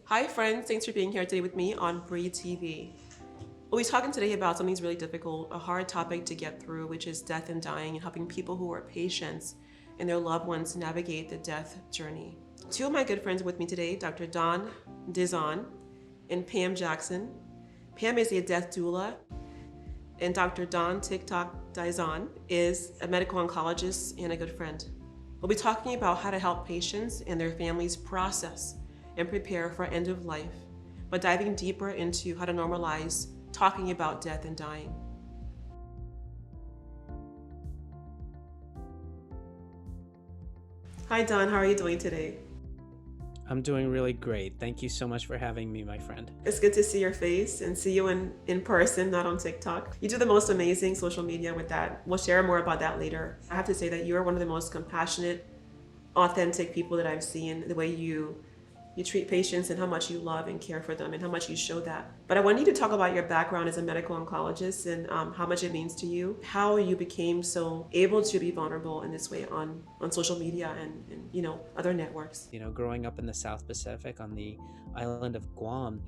Hi friends, thanks for being here today with me on Breathe TV. We'll be talking today about something that's really difficult, a hard topic to get through, which is death and dying and helping people who are patients and their loved ones navigate the death journey. Two of my good friends with me today, Dr. Dizon and Pam Jackson. Pam is a death doula, and Dr. Dizon is a medical oncologist and a good friend. We'll be talking about how to help patients and their families process and prepare for end of life, but diving deeper into how to normalize talking about death and dying. Hi, Don. How are you doing today? I'm doing really great. Thank you so much for having me, my friend. It's good to see your face and see you in person, not on TikTok. You do the most amazing social media with that. We'll share more about that later. I have to say that you are one of the most compassionate, authentic people that I've seen. The way you treat patients and how much you love and care for them and how much you show that. But I want you to talk about your background as a medical oncologist and how much it means to you, how you became so able to be vulnerable in this way on social media and other networks. Growing up in the South Pacific on the island of Guam,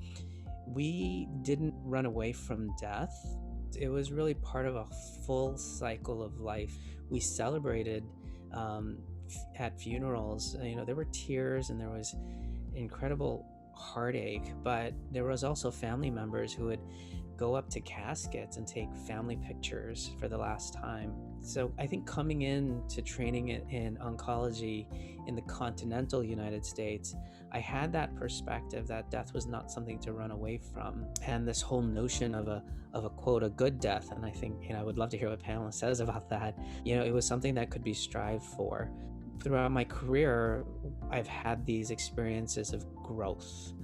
we didn't run away from death. It was really part of a full cycle of life. We celebrated at funerals. There were tears and there was incredible heartache, but there was also family members who would go up to caskets and take family pictures for the last time. So I think coming into training in oncology in the continental United States, I had that perspective that death was not something to run away from, and this whole notion of a quote, a good death. And I think, I would love to hear what Pamela says about that. It was something that could be strived for. Throughout my career, I've had these experiences of growth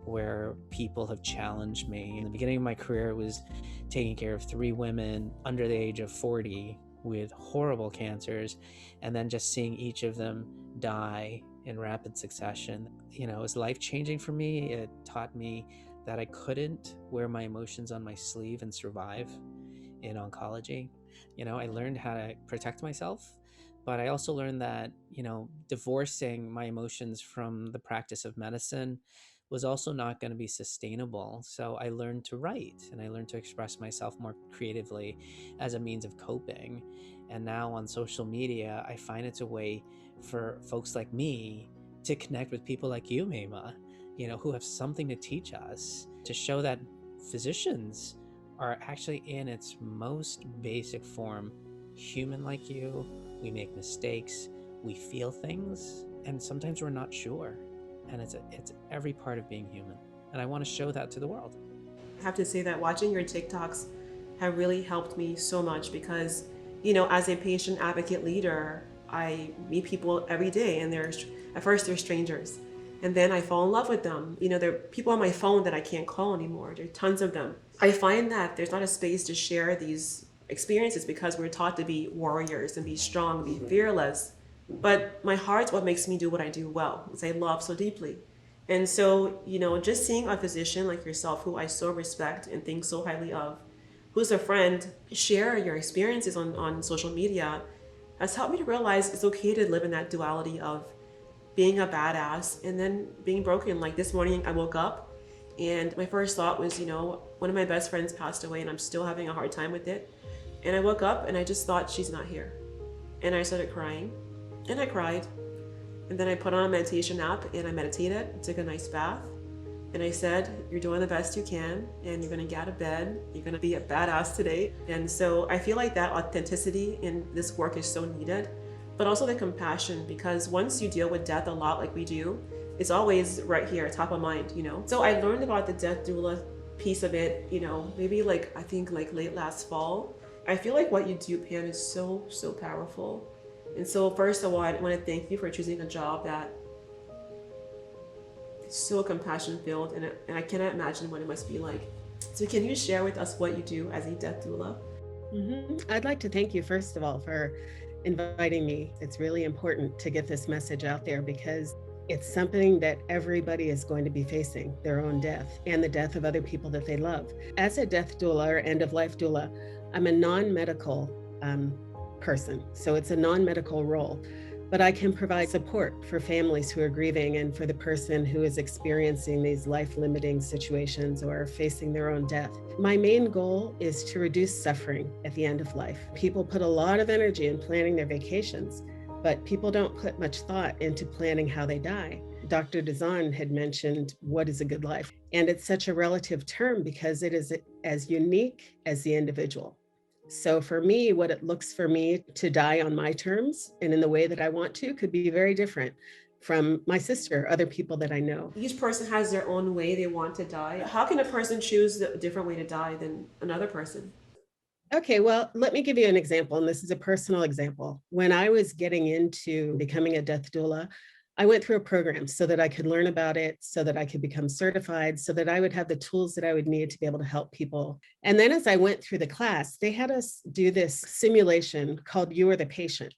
where people have challenged me. In the beginning of my career, it was taking care of 3 women under the age of 40 with horrible cancers, and then just seeing each of them die in rapid succession. It was life-changing for me. It taught me that I couldn't wear my emotions on my sleeve and survive in oncology. I learned how to protect myself, but I also learned that, divorcing my emotions from the practice of medicine was also not going to be sustainable. So I learned to write and I learned to express myself more creatively as a means of coping. And now on social media, I find it's a way for folks like me to connect with people like you, Maimah, who have something to teach us, to show that physicians are actually in its most basic form human like you. We make mistakes, we feel things, and sometimes we're not sure. And it's every part of being human. And I want to show that to the world. I have to say that watching your TikToks have really helped me so much because, as a patient advocate leader, I meet people every day and at first they're strangers. And then I fall in love with them. There are people on my phone that I can't call anymore. There are tons of them. I find that there's not a space to share these experiences because we're taught to be warriors and be strong, be fearless. But my heart's what makes me do what I do well, because I love so deeply. And so, just seeing a physician like yourself, who I so respect and think so highly of, who's a friend, share your experiences on social media has helped me to realize it's okay to live in that duality of being a badass and then being broken. Like this morning, I woke up and my first thought was, one of my best friends passed away and I'm still having a hard time with it. And I woke up and I just thought, she's not here. And I started crying. And I cried. And then I put on a meditation app and I meditated, took a nice bath. And I said, you're doing the best you can and you're going to get out of bed. You're going to be a badass today. And so I feel like that authenticity in this work is so needed, but also the compassion, because once you deal with death a lot like we do, it's always right here, top of mind, So I learned about the death doula piece of it, maybe I think late last fall. I feel like what you do, Pam, is so, so powerful. And so first of all, I want to thank you for choosing a job that is so compassion filled, and I cannot imagine what it must be like. So can you share with us what you do as a death doula? I'd like to thank you, first of all, for inviting me. It's really important to get this message out there because it's something that everybody is going to be facing, their own death and the death of other people that they love. As a death doula or end-of-life doula, I'm a non-medical person, so it's a non-medical role. but I can provide support for families who are grieving and for the person who is experiencing these life-limiting situations or facing their own death. My main goal is to reduce suffering at the end of life. People put a lot of energy in planning their vacations, but people don't put much thought into planning how they die. Dr. Dizon had mentioned, what is a good life? And it's such a relative term because it is as unique as the individual. So for me, what it looks for me to die on my terms and in the way that I want to could be very different from my sister, other people that I know. Each person has their own way they want to die. How can a person choose a different way to die than another person? Okay, well, let me give you an example, and this is a personal example. When I was getting into becoming a death doula, I went through a program so that I could learn about it, so that I could become certified, so that I would have the tools that I would need to be able to help people. And then as I went through the class, they had us do this simulation called You Are the Patient.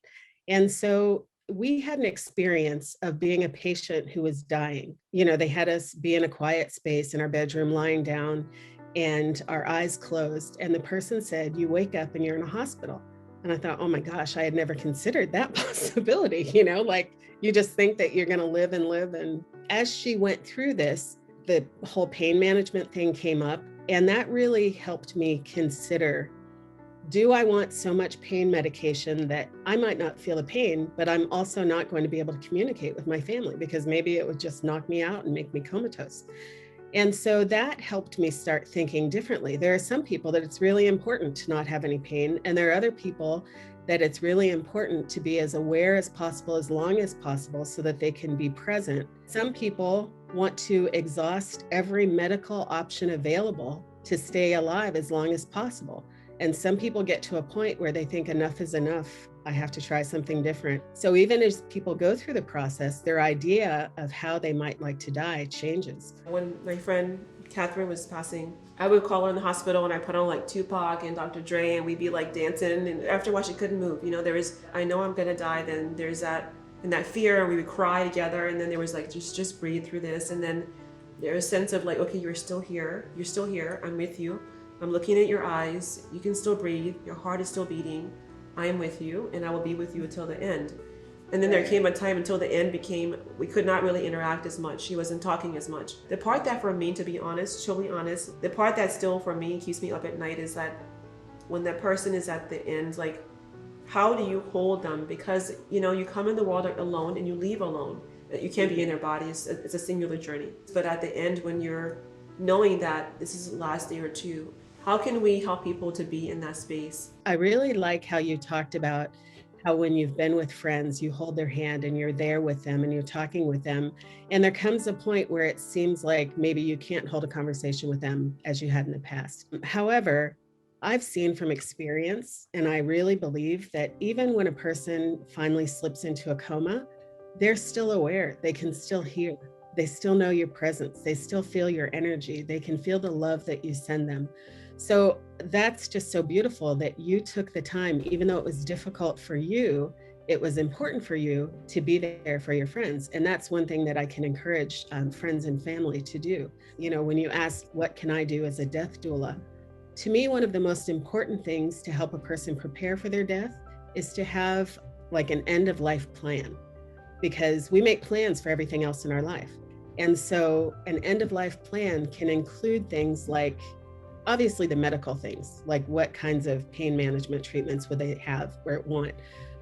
And so we had an experience of being a patient who was dying. You know, they had us be in a quiet space in our bedroom, lying down, and our eyes closed. And the person said, you wake up and you're in a hospital. And I thought, oh my gosh, I had never considered that possibility. You know, like you just think that you're going to live and live. And as she went through this, the whole pain management thing came up. And that really helped me consider, do I want so much pain medication that I might not feel the pain, but I'm also not going to be able to communicate with my family because maybe it would just knock me out and make me comatose. And so that helped me start thinking differently. There are some people that it's really important to not have any pain, and there are other people that it's really important to be as aware as possible, as long as possible, so that they can be present. Some people want to exhaust every medical option available to stay alive as long as possible. And some people get to a point where they think enough is enough. I have to try something different. So even as people go through the process, their idea of how they might like to die changes. When my friend Catherine was passing, I would call her in the hospital and I put on like Tupac and Dr. Dre and we'd be like dancing. And after a while she couldn't move. You know, there was, I know I'm gonna die. Then there's that, and that fear, and we would cry together. And then there was like, just breathe through this. And then there's a sense of like, okay, you're still here. You're still here. I'm with you. I'm looking at your eyes. You can still breathe. Your heart is still beating. I am with you, and I will be with you until the end. And then there came a time until the end became, we could not really interact as much. She wasn't talking as much. The part that for me, to be honest, totally honest, the part that still for me keeps me up at night is that when that person is at the end, like, how do you hold them? Because, you know, you come in the world alone and you leave alone. You can't be in their body. It's a singular journey. But at the end, when you're knowing that this is the last day or two, how can we help people to be in that space? I really like how you talked about how when you've been with friends, you hold their hand and you're there with them and you're talking with them. And there comes a point where it seems like maybe you can't hold a conversation with them as you had in the past. However, I've seen from experience, and I really believe that even when a person finally slips into a coma, they're still aware, they can still hear, they still know your presence, they still feel your energy, they can feel the love that you send them. So that's just so beautiful that you took the time, even though it was difficult for you, it was important for you to be there for your friends. And that's one thing that I can encourage friends and family to do. You know, when you ask, what can I do as a death doula? To me, one of the most important things to help a person prepare for their death is to have like an end of life plan, because we make plans for everything else in our life. And so an end of life plan can include things like, obviously the medical things, like what kinds of pain management treatments would they have or want?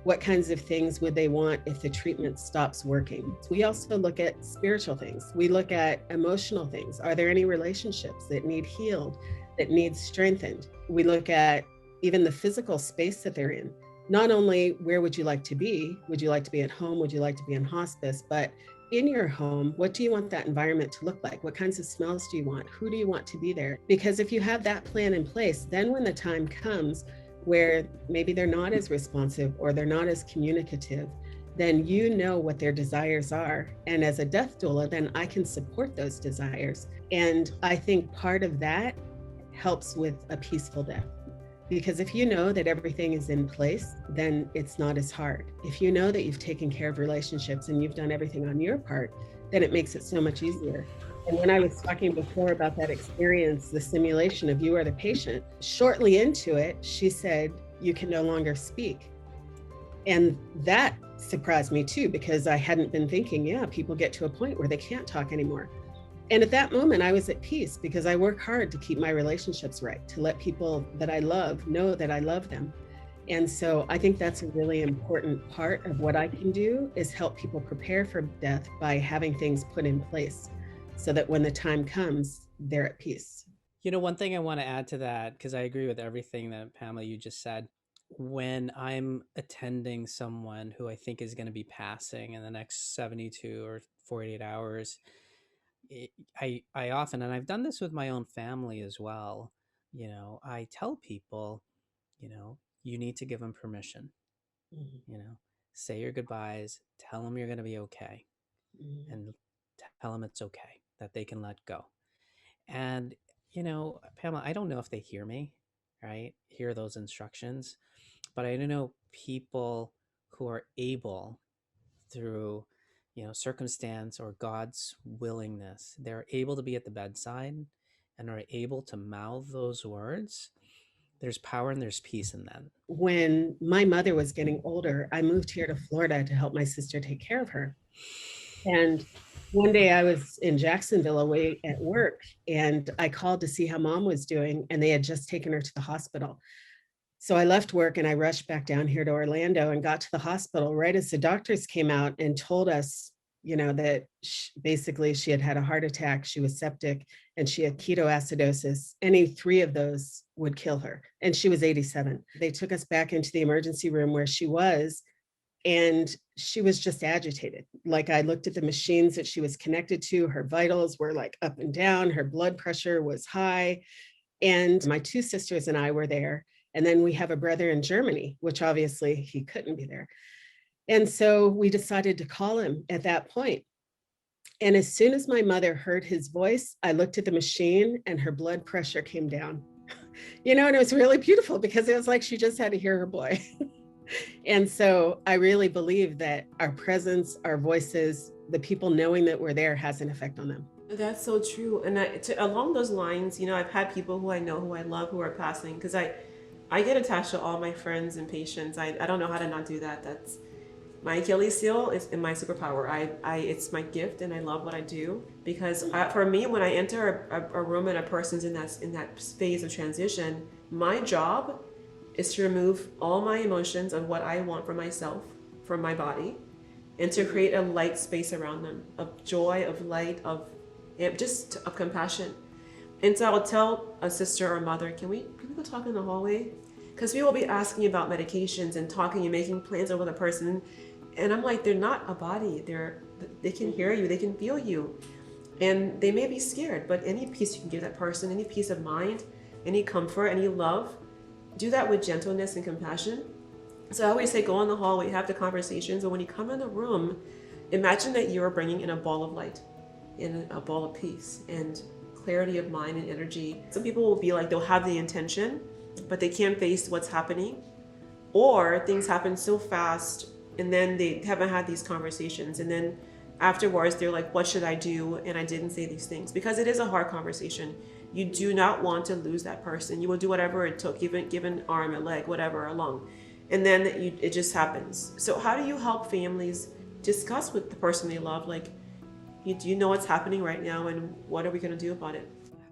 What kinds of things would they want if the treatment stops working? We also look at spiritual things. We look at emotional things. Are there any relationships that need healed, that need strengthened? We look at even the physical space that they're in. Not only where would you like to be? Would you like to be at home? Would you like to be in hospice? But in your home, what do you want that environment to look like? What kinds of smells do you want? Who do you want to be there? Because if you have that plan in place, then when the time comes where maybe they're not as responsive or they're not as communicative, then you know what their desires are. And as a death doula, then I can support those desires. And I think part of that helps with a peaceful death. Because if you know that everything is in place, then it's not as hard. If you know that you've taken care of relationships and you've done everything on your part, then it makes it so much easier. And when I was talking before about that experience, the simulation of You Are the Patient, shortly into it, she said, you can no longer speak. And that surprised me too, because I hadn't been thinking, yeah, people get to a point where they can't talk anymore. And at that moment, I was at peace because I work hard to keep my relationships right, to let people that I love know that I love them. And so I think that's a really important part of what I can do, is help people prepare for death by having things put in place so that when the time comes, they're at peace. You know, one thing I want to add to that, because I agree with everything that Pamela you just said. When I'm attending someone who I think is going to be passing in the next 72 or 48 hours, it, I often, and I've done this with my own family as well, you know, I tell people, you know, you need to give them permission, Mhm. you know, say your goodbyes, tell them you're going to be okay, Mhm. and tell them it's okay, that they can let go. And, you know, Pamela, I don't know if they hear me, right? Hear those instructions, but I do know people who are able, through, you know, circumstance or God's willingness, they're able to be at the bedside and are able to mouth those words. There's power and there's peace in that. When my mother was getting older, I moved here to Florida to help my sister take care of her. And one day I was in Jacksonville away at work, and I called to see how mom was doing, and they had just taken her to the hospital. So I left work and I rushed back down here to Orlando and got to the hospital right as the doctors came out and told us, that basically she had had a heart attack, she was septic, and she had ketoacidosis. Any three of those would kill her. And she was 87. They took us back into the emergency room where she was, and she was just agitated. Like, I looked at the machines that she was connected to, her vitals were like up and down, her blood pressure was high. And my two sisters and I were there. And then we have a brother in Germany, which obviously he couldn't be there. And so we decided to call him at that point. And as soon as my mother heard his voice, I looked at the machine and her blood pressure came down. And it was really beautiful because it was like she just had to hear her boy. And so I really believe that our presence, our voices, the people knowing that we're there has an effect on them. That's so true. And along those lines, I've had people who I know, who I love, who are passing, because I get attached to all my friends and patients. I don't know how to not do that. That's my Achilles heel is in my superpower. It's my gift, and I love what I do because for me, when I enter a room and a person's in that phase of transition, my job is to remove all my emotions of what I want for myself, from my body, and to create a light space around them of joy, of light, of just of compassion. And so I'll tell a sister or mother, can we go talk in the hallway? Because we will be asking about medications and talking and making plans over the person. And I'm like, they're not a body. They can hear you, they can feel you. And they may be scared, but any peace you can give that person, any peace of mind, any comfort, any love, do that with gentleness and compassion. So I always say, go in the hallway, have the conversations, and when you come in the room, imagine that you're bringing in a ball of light, in a ball of peace and clarity of mind and energy. Some people will be like, they'll have the intention, but they can't face what's happening, or things happen so fast and then they haven't had these conversations, and then afterwards they're like, what should I do? And I didn't say these things, because it is a hard conversation. You do not want to lose that person. You will do whatever it took, give an arm, a leg, whatever, a lung, and then it just happens. So how do you help families discuss with the person they love, like, do you know what's happening right now, and what are we going to do about it?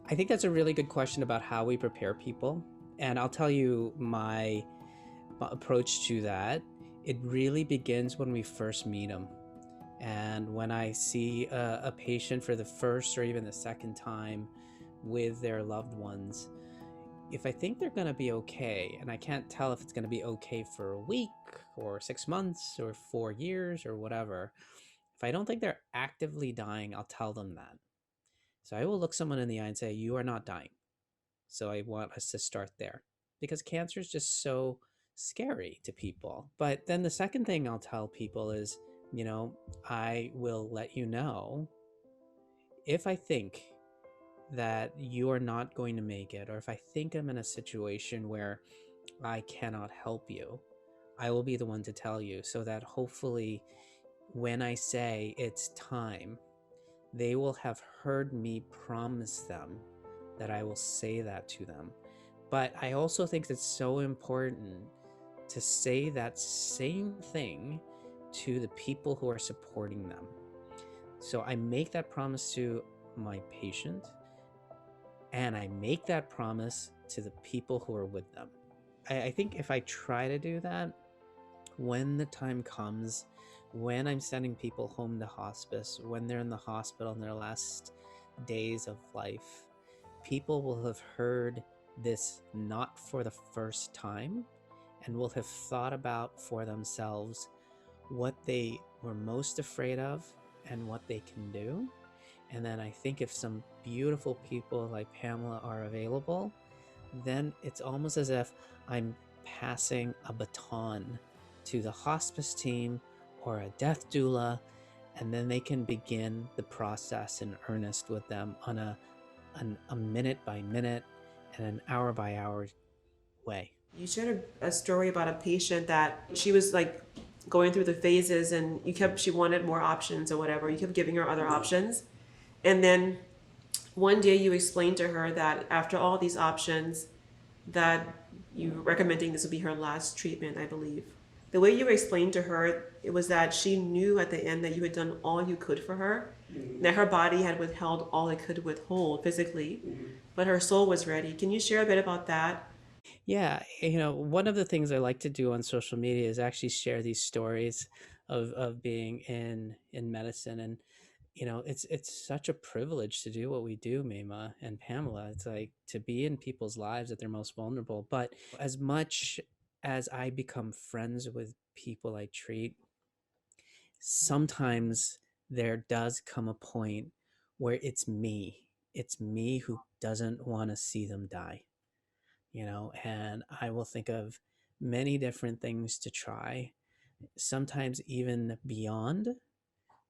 I think that's a really good question about how we prepare people. And I'll tell you my approach to that. It really begins when we first meet them. And when I see a patient for the first or even the second time with their loved ones, if I think they're going to be okay, and I can't tell if it's going to be okay for a week or 6 months or 4 years or whatever, if I don't think they're actively dying, I'll tell them that. So I will look someone in the eye and say, you are not dying. So I want us to start there, because cancer is just so scary to people. But then the second thing I'll tell people is, I will let you know if I think that you are not going to make it, or if I think I'm in a situation where I cannot help you, I will be the one to tell you, so that hopefully when I say it's time, they will have heard me promise them that I will say that to them. But I also think it's so important to say that same thing to the people who are supporting them. So I make that promise to my patient, and I make that promise to the people who are with them. I think if I try to do that, when the time comes, when I'm sending people home to hospice, when they're in the hospital in their last days of life, people will have heard this not for the first time and will have thought about for themselves what they were most afraid of and what they can do. And then I think if some beautiful people like Pamela are available, then it's almost as if I'm passing a baton to the hospice team or a death doula, and then they can begin the process in earnest with them on a minute by minute and an hour by hour way. You shared a story about a patient that she was like going through the phases, and she wanted more options or whatever. You kept giving her other options. And then one day you explained to her that after all these options, that you were recommending this would be her last treatment, I believe. The way you explained to her, it was that she knew at the end that you had done all you could for her, that her body had withheld all it could withhold physically, but her soul was ready. Can you share a bit about that? Yeah, one of the things I like to do on social media is actually share these stories of being in medicine. And it's such a privilege to do what we do, Maimah and Pamela. It's like to be in people's lives at their most vulnerable. But as much as I become friends with people I treat, sometimes there does come a point where it's me who doesn't want to see them die, and I will think of many different things to try, sometimes even beyond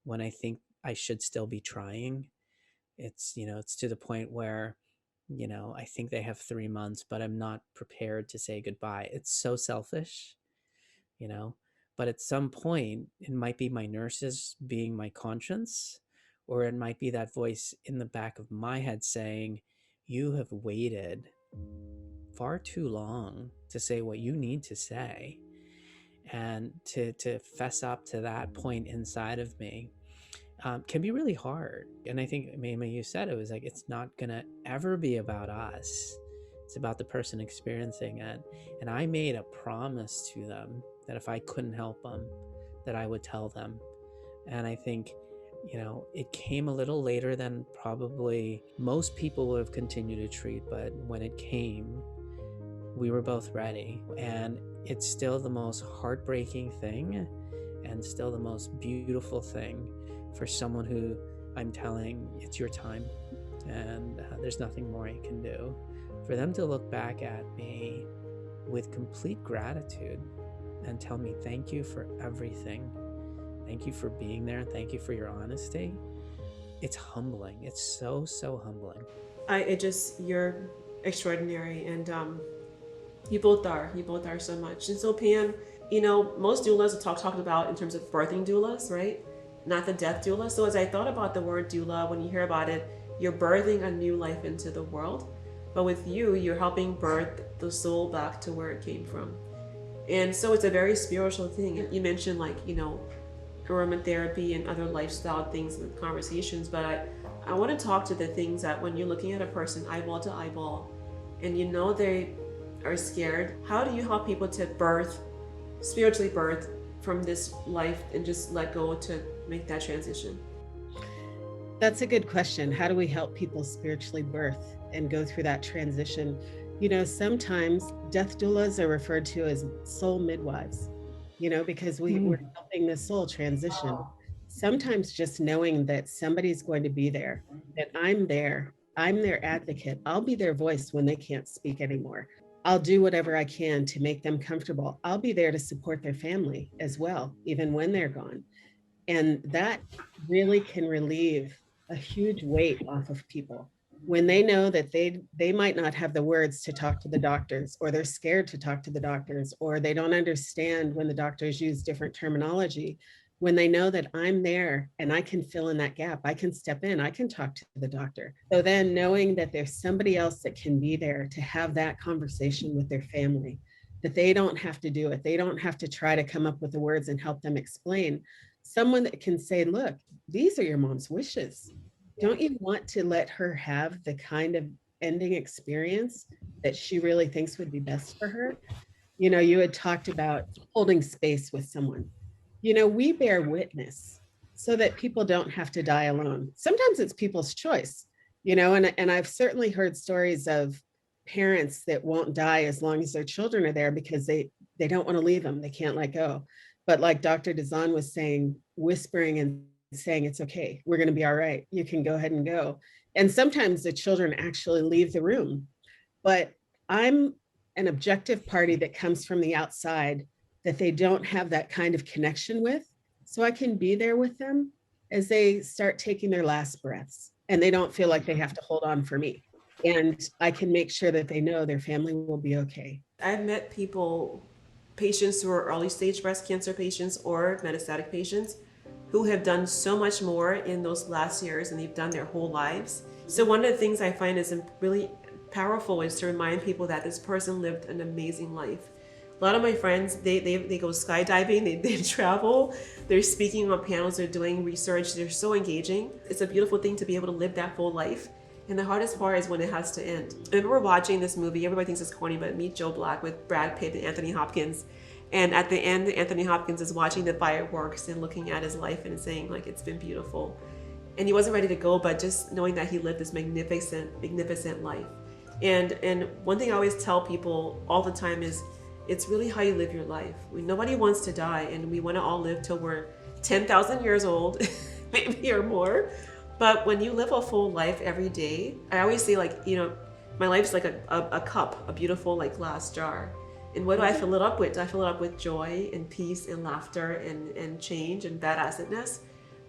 when I think I should still be trying. It's to the point where, I think they have 3 months, but I'm not prepared to say goodbye. It's so selfish, you know, but at some point, it might be my nurses being my conscience, or it might be that voice in the back of my head saying, you have waited far too long to say what you need to say. And to fess up to that point inside of me can be really hard. And I think, Maimah, you said it was like, it's not gonna ever be about us. It's about the person experiencing it. And I made a promise to them that if I couldn't help them, that I would tell them. And I think, it came a little later than probably most people would have continued to treat, but when it came, we were both ready. And it's still the most heartbreaking thing and still the most beautiful thing for someone who I'm telling it's your time and there's nothing more I can do. For them to look back at me with complete gratitude and tell me thank you for everything. Thank you for being there. Thank you for your honesty. It's humbling. It's so, so humbling. You're extraordinary, and you both are. You both are so much. And so, Pam, most doulas are talked about in terms of birthing doulas, right? Not the death doula. So as I thought about the word doula, when you hear about it, you're birthing a new life into the world. But with you, you're helping birth the soul back to where it came from. And so it's a very spiritual thing. You mentioned aromatherapy and other lifestyle things and conversations, but I want to talk to the things that when you're looking at a person eyeball to eyeball and they are scared, how do you help people to spiritually birth from this life and just let go to make that transition? That's a good question. How do we help people spiritually birth and go through that transition? Sometimes death doulas are referred to as soul midwives, because we're helping the soul transition. Sometimes just knowing that somebody's going to be there, that I'm there, I'm their advocate. I'll be their voice when they can't speak anymore. I'll do whatever I can to make them comfortable. I'll be there to support their family as well, even when they're gone. And that really can relieve a huge weight off of people when they know that they might not have the words to talk to the doctors, or they're scared to talk to the doctors, or they don't understand when the doctors use different terminology. When they know that I'm there and I can fill in that gap, I can step in, I can talk to the doctor. So then knowing that there's somebody else that can be there to have that conversation with their family, that they don't have to do it. They don't have to try to come up with the words and help them explain. Someone that can say, look, these are your mom's wishes. Don't you want to let her have the kind of ending experience that she really thinks would be best for her? You know, you had talked about holding space with someone. You know, we bear witness so that people don't have to die alone. Sometimes it's people's choice, you know, and I've certainly heard stories of parents that won't die as long as their children are there because they don't want to leave them. They can't let go. But like Dr. Dizon was saying, whispering and saying, it's okay, we're going to be all right. You can go ahead and go. And sometimes the children actually leave the room. But I'm an objective party that comes from the outside that they don't have that kind of connection with. So I can be there with them as they start taking their last breaths and they don't feel like they have to hold on for me. And I can make sure that they know their family will be okay. I've met patients who are early stage breast cancer patients or metastatic patients who have done so much more in those last years than they've done their whole lives. So one of the things I find is really powerful is to remind people that this person lived an amazing life. A lot of my friends, they go skydiving, they travel, they're speaking on panels, they're doing research, they're so engaging. It's a beautiful thing to be able to live that full life. And the hardest part is when it has to end. I remember watching this movie, everybody thinks it's corny, but Meet Joe Black with Brad Pitt and Anthony Hopkins. And at the end, Anthony Hopkins is watching the fireworks and looking at his life and saying like, it's been beautiful. And he wasn't ready to go, but just knowing that he lived this magnificent life. And one thing I always tell people all the time is, it's really how you live your life. Nobody wants to die, and we want to all live till we're 10,000 years old, maybe or more. But when you live a full life every day, I always say like, you know, my life's like a cup, a beautiful like glass jar. And what do I fill it up with? Do I fill it up with joy and peace and laughter and change and badassedness?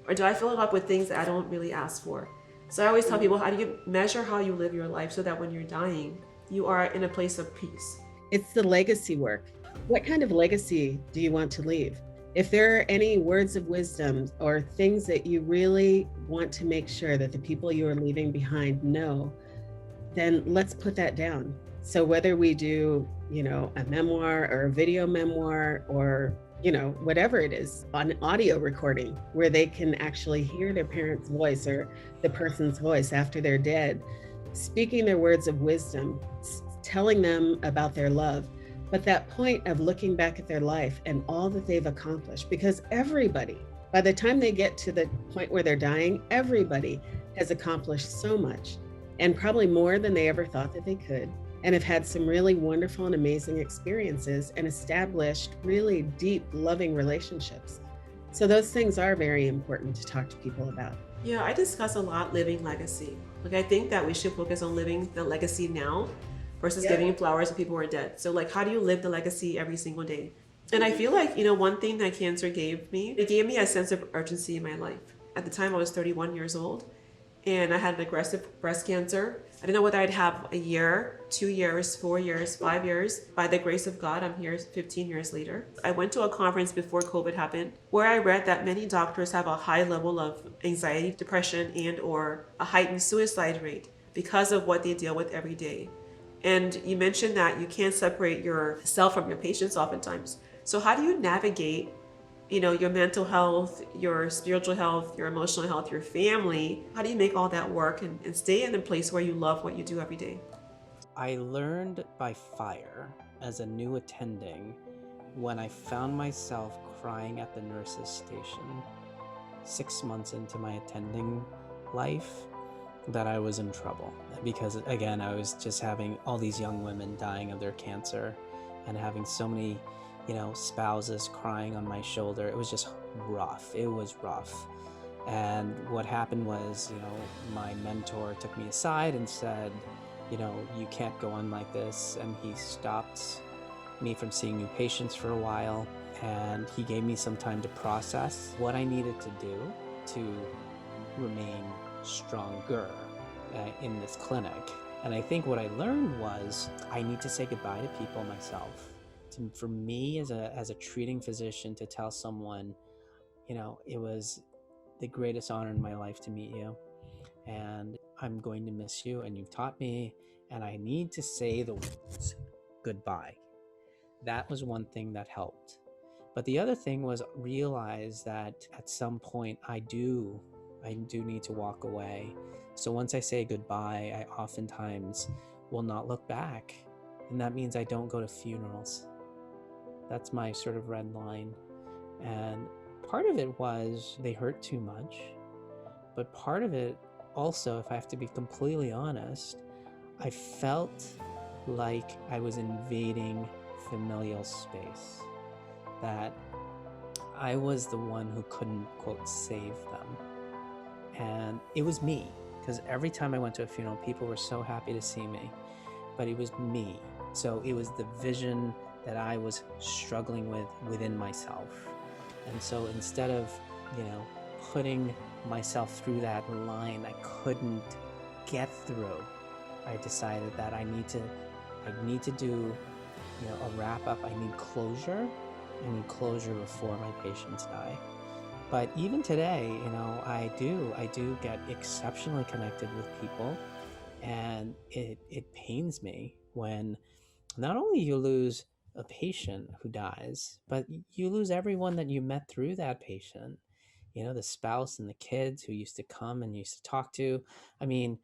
Or do I fill it up with things that I don't really ask for? So I always tell people, how do you measure how you live your life so that when you're dying, you are in a place of peace? It's the legacy work. What kind of legacy do you want to leave? If there are any words of wisdom or things that you really want to make sure that the people you are leaving behind know, then let's put that down. So whether we do, you know, a memoir or a video memoir or, you know, whatever it is, an audio recording where they can actually hear their parent's voice or the person's voice after they're dead, speaking their words of wisdom, telling them about their love, but that point of looking back at their life and all that they've accomplished, because everybody, by the time they get to the point where they're dying, everybody has accomplished so much and probably more than they ever thought that they could, and have had some really wonderful and amazing experiences and established really deep, loving relationships. So those things are very important to talk to people about. Yeah, I discuss a lot living legacy. Like I think that we should focus on living the legacy now versus giving flowers to people who are dead. So like, how do you live the legacy every single day? And I feel like, you know, one thing that cancer gave me, it gave me a sense of urgency in my life. At the time I was 31 years old and I had an aggressive breast cancer. I didn't know whether I'd have a year, 2 years, 4 years, 5 years. By the grace of God, I'm here 15 years later. I went to a conference before COVID happened where I read that many doctors have a high level of anxiety, depression, and or a heightened suicide rate because of what they deal with every day. And you mentioned that you can't separate yourself from your patients oftentimes. So how do you navigate, you know, your mental health, your spiritual health, your emotional health, your family? How do you make all that work and stay in a place where you love what you do every day? I learned by fire as a new attending when I found myself crying at the nurse's station 6 months into my attending life that I was in trouble, because again, I was just having all these young women dying of their cancer and having so many, you know, spouses crying on my shoulder. It was just rough. It was rough. And what happened was, you know, my mentor took me aside and said, you know, you can't go on like this. And he stopped me from seeing new patients for a while. And he gave me some time to process what I needed to do to remain stronger in this clinic. And I think what I learned was I need to say goodbye to people myself. For me as a treating physician to tell someone, you know, it was the greatest honor in my life to meet you, and I'm going to miss you, and you've taught me, and I need to say the words goodbye. That was one thing that helped. But the other thing was realize that at some point I do need to walk away. So once I say goodbye, I oftentimes will not look back. And that means I don't go to funerals. That's my sort of red line. And part of it was they hurt too much. But part of it also, if I have to be completely honest, I felt like I was invading familial space. That I was the one who couldn't, quote, save them. And it was me, because every time I went to a funeral, people were so happy to see me, but it was me. So it was the vision that I was struggling with within myself. And so instead of, putting myself through that line I couldn't get through, I decided that I need to do, a wrap up. I need closure. I need closure before my patients die. But even today, I do get exceptionally connected with people, and it pains me when not only you lose a patient who dies, but you lose everyone that you met through that patient. The spouse and the kids who used to come and used to talk to. I mean,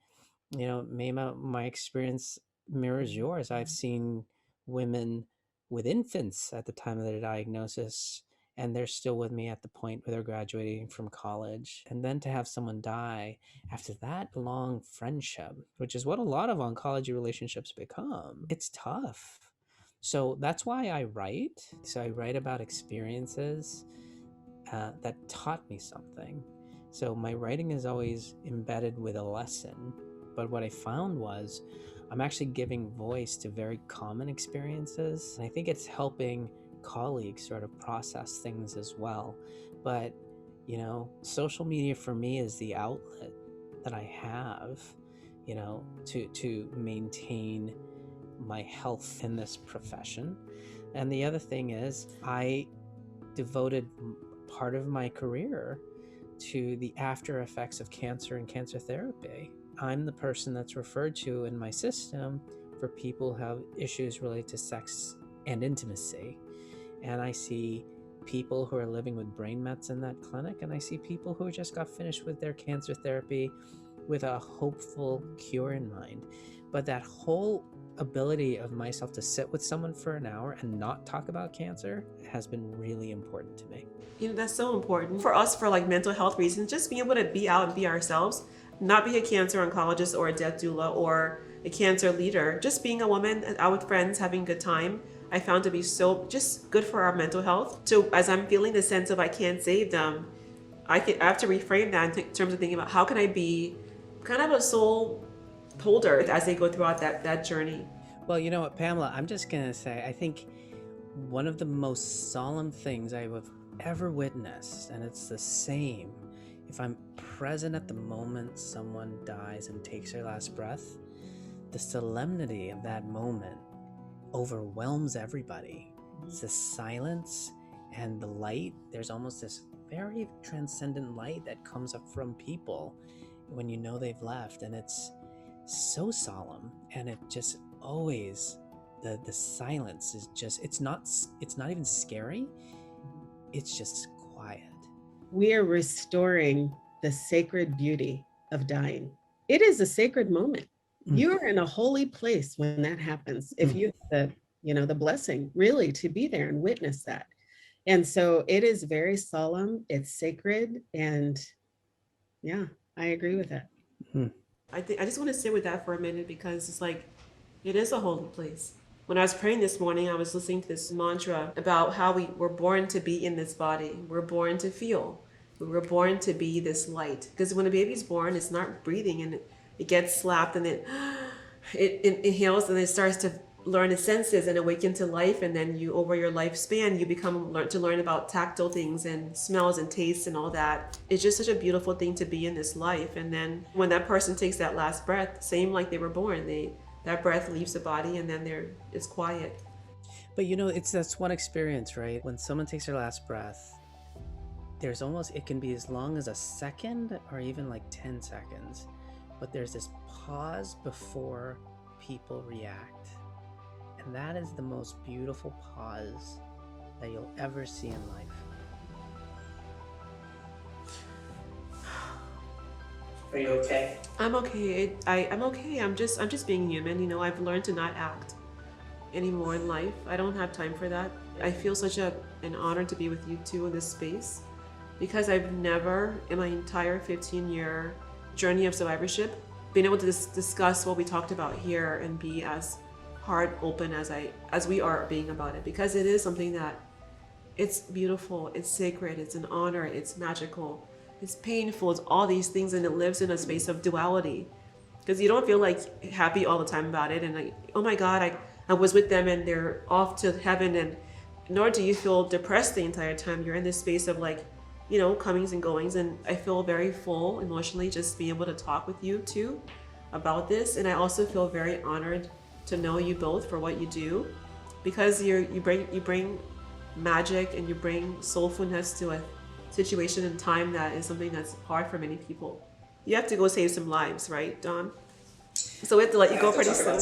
Maimah, my experience mirrors yours. I've seen women with infants at the time of their diagnosis, and they're still with me at the point where they're graduating from college. And then to have someone die after that long friendship, which is what a lot of oncology relationships become, it's tough. So that's why I write. So I write about experiences that taught me something. So my writing is always embedded with a lesson. But what I found was I'm actually giving voice to very common experiences. And I think it's helping colleagues sort of process things as well. But, social media for me is the outlet that I have, to maintain my health in this profession. And the other thing is I devoted part of my career to the after effects of cancer and cancer therapy. I'm the person that's referred to in my system for people who have issues related to sex and intimacy. And I see people who are living with brain mets in that clinic, and I see people who just got finished with their cancer therapy with a hopeful cure in mind. But that whole ability of myself to sit with someone for an hour and not talk about cancer has been really important to me. That's so important for us, for like mental health reasons, just being able to be out and be ourselves, not be a cancer oncologist or a death doula or a cancer leader, just being a woman out with friends, having a good time. I found to be so just good for our mental health. So as I'm feeling the sense of I can't save them, I have to reframe that in terms of thinking about how can I be kind of a soul holder as they go throughout that journey. Well, you know what, Pamela, I'm just going to say, I think one of the most solemn things I have ever witnessed, and it's the same if I'm present at the moment someone dies and takes their last breath, the solemnity of that moment overwhelms everybody. It's the silence and the light. There's almost this very transcendent light that comes up from people when you know they've left, and it's so solemn, and it just always, the silence is just, it's not even scary, it's just quiet. We are restoring the sacred beauty of dying. It is a sacred moment. You're in a holy place when that happens. If you have the blessing really to be there and witness that. And so it is very solemn, it's sacred, and yeah, I agree with that. I just want to sit with that for a minute, because it's like, it is a holy place. When I was praying this morning, I was listening to this mantra about how we were born to be in this body. We're born to feel. We were born to be this light. Because when a baby's born, it's not breathing, and it gets slapped, and it inhales, and it starts to learn its senses and awaken to life. And then you, over your lifespan, you learn about tactile things and smells and tastes and all that. It's just such a beautiful thing to be in this life. And then when that person takes that last breath, same like they were born, that breath leaves the body, and then it's quiet. But that's one experience, right? When someone takes their last breath, it can be as long as a second or even like 10 seconds, but there's this pause before people react. And that is the most beautiful pause that you'll ever see in life. Are you okay? I'm okay. I'm okay. I'm just being human. You know, I've learned to not act anymore in life. I don't have time for that. I feel such an honor to be with you two in this space because I've never in my entire 15-year journey of survivorship been able to discuss what we talked about here and be as heart open as we are being about it, because it is something that it's beautiful, it's sacred, it's an honor, it's magical, it's painful, it's all these things, and it lives in a space of duality because you don't feel like happy all the time about it and like, oh my god, I was with them and they're off to heaven, and nor do you feel depressed the entire time. You're in this space of like, you know, comings and goings, and I feel very full emotionally just being able to talk with you too about this. And I also feel very honored to know you both for what you do, because you bring magic and you bring soulfulness to a situation and time that is something that's hard for many people. You have to go save some lives, right, Don? So we have to let you go pretty soon.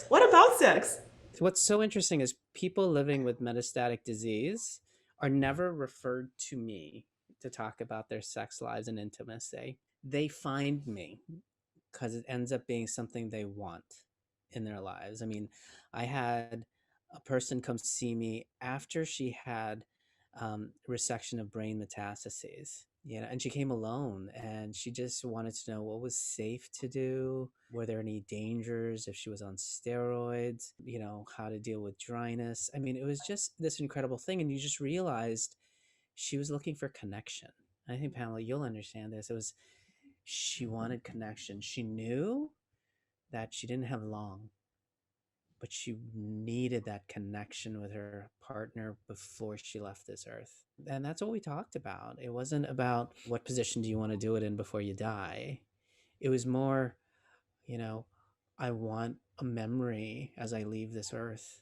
What about sex? What's so interesting is people living with metastatic disease are never referred to me to talk about their sex lives and intimacy. They find me because it ends up being something they want in their lives. I mean, I had a person come see me after she had resection of brain metastases. You know, and she came alone and she just wanted to know what was safe to do. Were there any dangers if she was on steroids? You know, how to deal with dryness. I mean, it was just this incredible thing. And you just realized she was looking for connection. I think, Pamela, you'll understand this. She wanted connection. She knew that she didn't have long, but she needed that connection with her partner before she left this earth. And that's what we talked about. It wasn't about what position do you want to do it in before you die. It was more, you know, I want a memory as I leave this earth.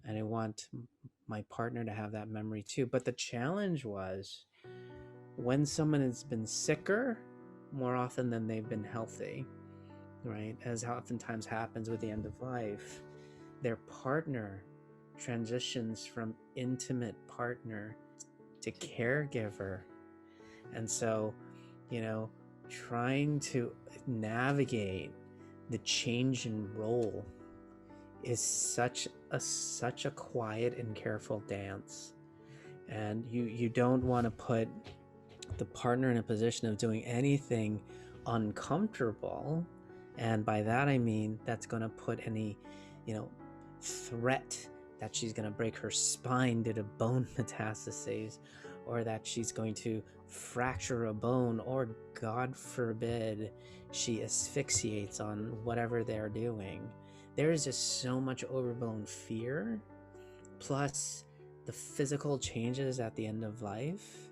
And I want my partner to have that memory too. But the challenge was when someone has been sicker more often than they've been healthy, right? As oftentimes happens with the end of life, their partner transitions from intimate partner to caregiver. And so, you know, trying to navigate the change in role is such a quiet and careful dance. And you don't want to put the partner in a position of doing anything uncomfortable. And by that I mean that's going to put any, you know, threat that she's going to break her spine due to bone metastases, or that she's going to fracture a bone, or God forbid she asphyxiates on whatever they're doing. There is just so much overblown fear, plus the physical changes at the end of life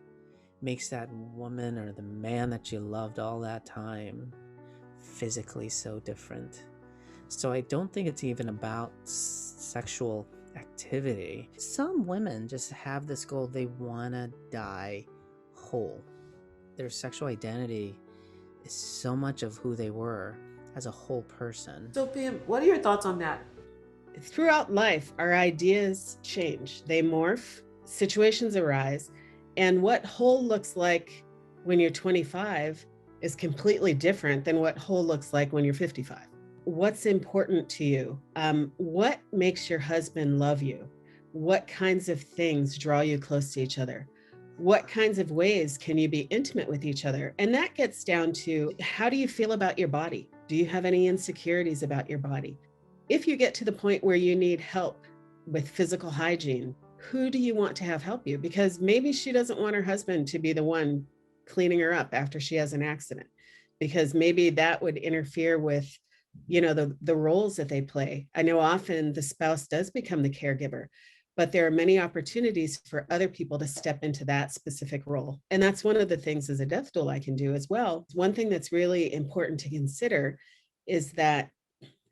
makes that woman or the man that you loved all that time physically so different. So I don't think it's even about sexual activity. Some women just have this goal, they want to die whole. Their sexual identity is so much of who they were as a whole person. So Pam, what are your thoughts on that? Throughout life, our ideas change, they morph, situations arise, and what whole looks like when you're 25 is completely different than what whole looks like when you're 55. What's important to you? What makes your husband love you? What kinds of things draw you close to each other? What kinds of ways can you be intimate with each other? And that gets down to, how do you feel about your body? Do you have any insecurities about your body? If you get to the point where you need help with physical hygiene, who do you want to have help you? Because maybe she doesn't want her husband to be the one cleaning her up after she has an accident, because maybe that would interfere with, you know, the roles that they play. I know often the spouse does become the caregiver, but there are many opportunities for other people to step into that specific role. And that's one of the things as a death doula I can do as well. One thing that's really important to consider is that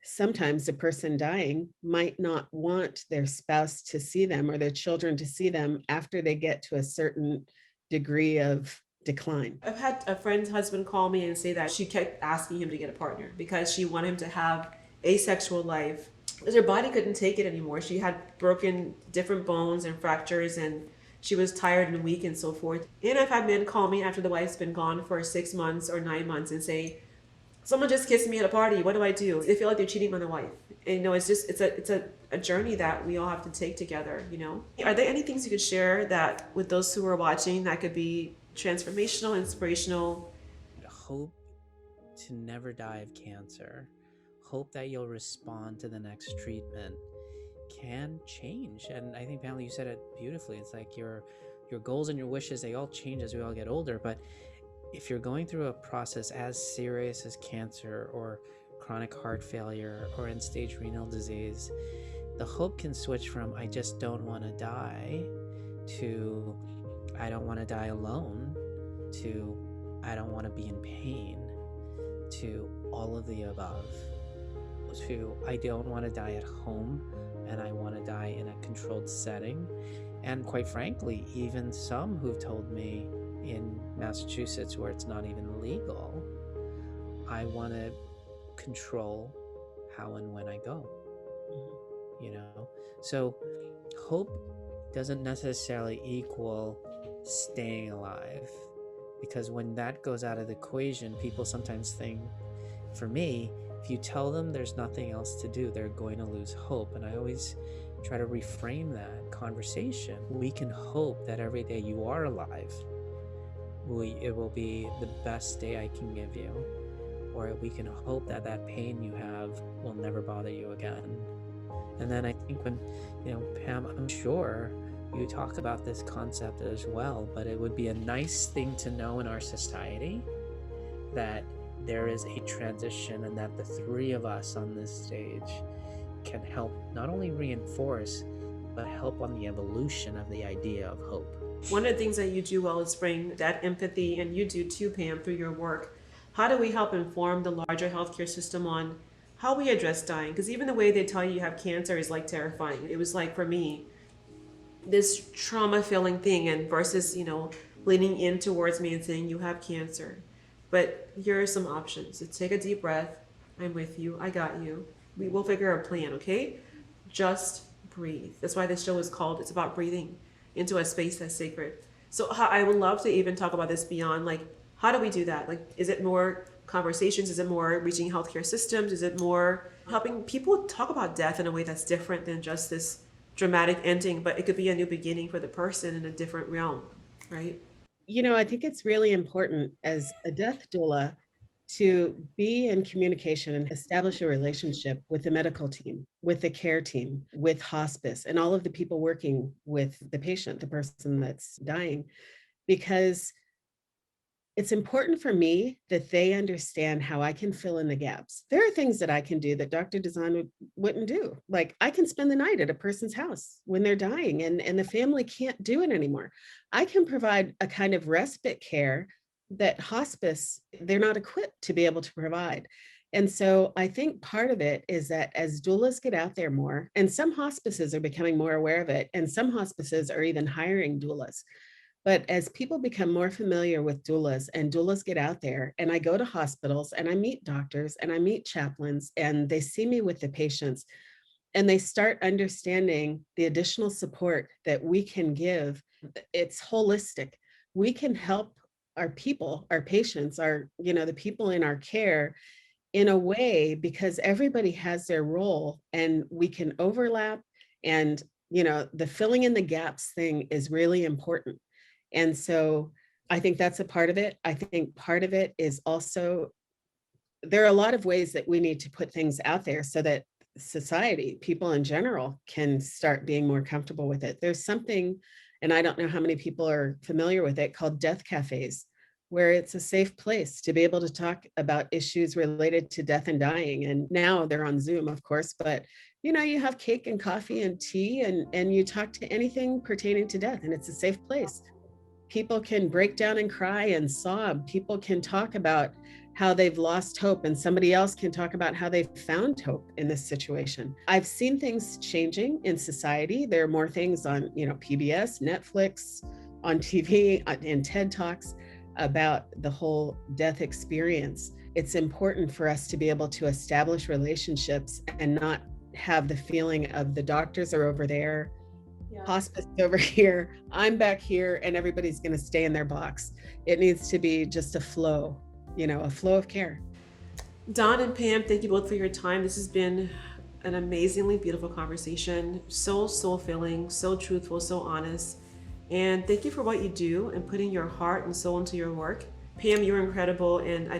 sometimes the person dying might not want their spouse to see them or their children to see them after they get to a certain degree of decline. I've had a friend's husband call me and say that she kept asking him to get a partner because she wanted him to have a sexual life because her body couldn't take it anymore. She had broken different bones and fractures, and she was tired and weak and so forth. And I've had men call me after the wife's been gone for 6 months or 9 months and say, someone just kissed me at a party. What do? They feel like they're cheating on their wife. And it's a journey that we all have to take together. Are there any things you could share that with those who are watching that could be transformational, inspirational? Hope to never die of cancer, hope that you'll respond to the next treatment can change. And I think, Pamela, you said it beautifully. It's like your goals and your wishes, they all change as we all get older. But if you're going through a process as serious as cancer or chronic heart failure or end-stage renal disease, the hope can switch from I just don't want to die to I don't want to die alone to I don't want to be in pain to all of the above to I don't want to die at home and I want to die in a controlled setting. And quite frankly, even some who've told me in Massachusetts where it's not even legal, I want to control how and when I go. So hope doesn't necessarily equal staying alive, because when that goes out of the equation, people sometimes think, for me, if you tell them there's nothing else to do, they're going to lose hope. And I always try to reframe that conversation. We can hope that every day you are alive, it will be the best day I can give you, or we can hope that that pain you have will never bother you again. And then I think when, Pam, I'm sure you talk about this concept as well, but it would be a nice thing to know in our society that there is a transition and that the three of us on this stage can help not only reinforce, but help on the evolution of the idea of hope. One of the things that you do well is bring that empathy, and you do too, Pam, through your work. How do we help inform the larger healthcare system on how we address dying? Because even the way they tell you have cancer is like terrifying. It was like, for me, this trauma-filling thing, and versus, leaning in towards me and saying, you have cancer. But here are some options. So take a deep breath. I'm with you. I got you. We will figure out a plan, okay? Just breathe. That's why this show is called, it's about breathing into a space that's sacred. So I would love to even talk about this beyond, like, how do we do that? Like, is it more conversations? Is it more reaching healthcare systems? Is it more helping people talk about death in a way that's different than just this dramatic ending, but it could be a new beginning for the person in a different realm, right? I think it's really important as a death doula to be in communication and establish a relationship with the medical team, with the care team, with hospice, and all of the people working with the patient, the person that's dying, because it's important for me that they understand how I can fill in the gaps. There are things that I can do that Dr. Dizon wouldn't do. Like, I can spend the night at a person's house when they're dying and the family can't do it anymore. I can provide a kind of respite care that hospice, they're not equipped to be able to provide. And so I think part of it is that as doulas get out there more, and some hospices are becoming more aware of it, and some hospices are even hiring doulas. But as people become more familiar with doulas and doulas get out there, and I go to hospitals and I meet doctors and I meet chaplains and they see me with the patients and they start understanding the additional support that we can give. It's holistic. We can help our people, our patients, the people in our care in a way, because everybody has their role and we can overlap. And, the filling in the gaps thing is really important. And so I think that's a part of it. I think part of it is also, there are a lot of ways that we need to put things out there so that society, people in general, can start being more comfortable with it. There's something, and I don't know how many people are familiar with it, called death cafes, where it's a safe place to be able to talk about issues related to death and dying. And now they're on Zoom, of course, but you have cake and coffee and tea and you talk to anything pertaining to death, and it's a safe place. People can break down and cry and sob. People can talk about how they've lost hope, and somebody else can talk about how they've found hope in this situation. I've seen things changing in society. There are more things on, PBS, Netflix, on TV, and TED Talks about the whole death experience. It's important for us to be able to establish relationships and not have the feeling of the doctors are over there, Yeah. hospice over here, I'm back here, and everybody's going to stay in their box. It needs to be just a flow, a flow of care. Don and Pam, thank you both for your time. This has been an amazingly beautiful conversation. So soul-filling, so truthful, so honest. And thank you for what you do and putting your heart and soul into your work. Pam, you're incredible, and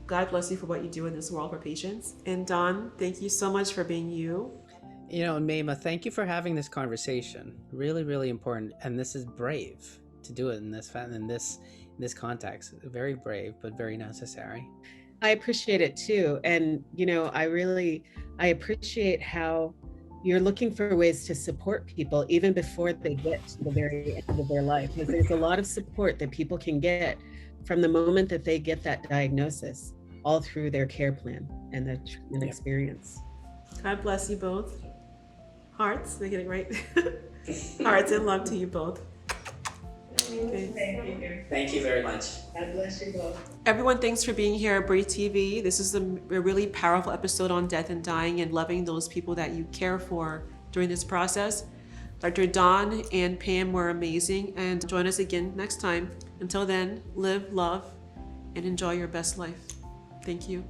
God bless you for what you do in this world for patients. And Don, thank you so much for being you. Maimah, thank you for having this conversation. Really, really important. And this is brave to do it in this context. Very brave, but very necessary. I appreciate it too. And, I appreciate how you're looking for ways to support people even before they get to the very end of their life. Because there's a lot of support that people can get from the moment that they get that diagnosis, all through their care plan and the treatment experience. God bless you both. Hearts, did I get it right? Hearts and love to you both. Okay. Thank you. Thank you very much. God bless you both. Everyone, thanks for being here at Breathe TV. This is a really powerful episode on death and dying and loving those people that you care for during this process. Dr. Don and Pam were amazing, and join us again next time. Until then, live, love, and enjoy your best life. Thank you.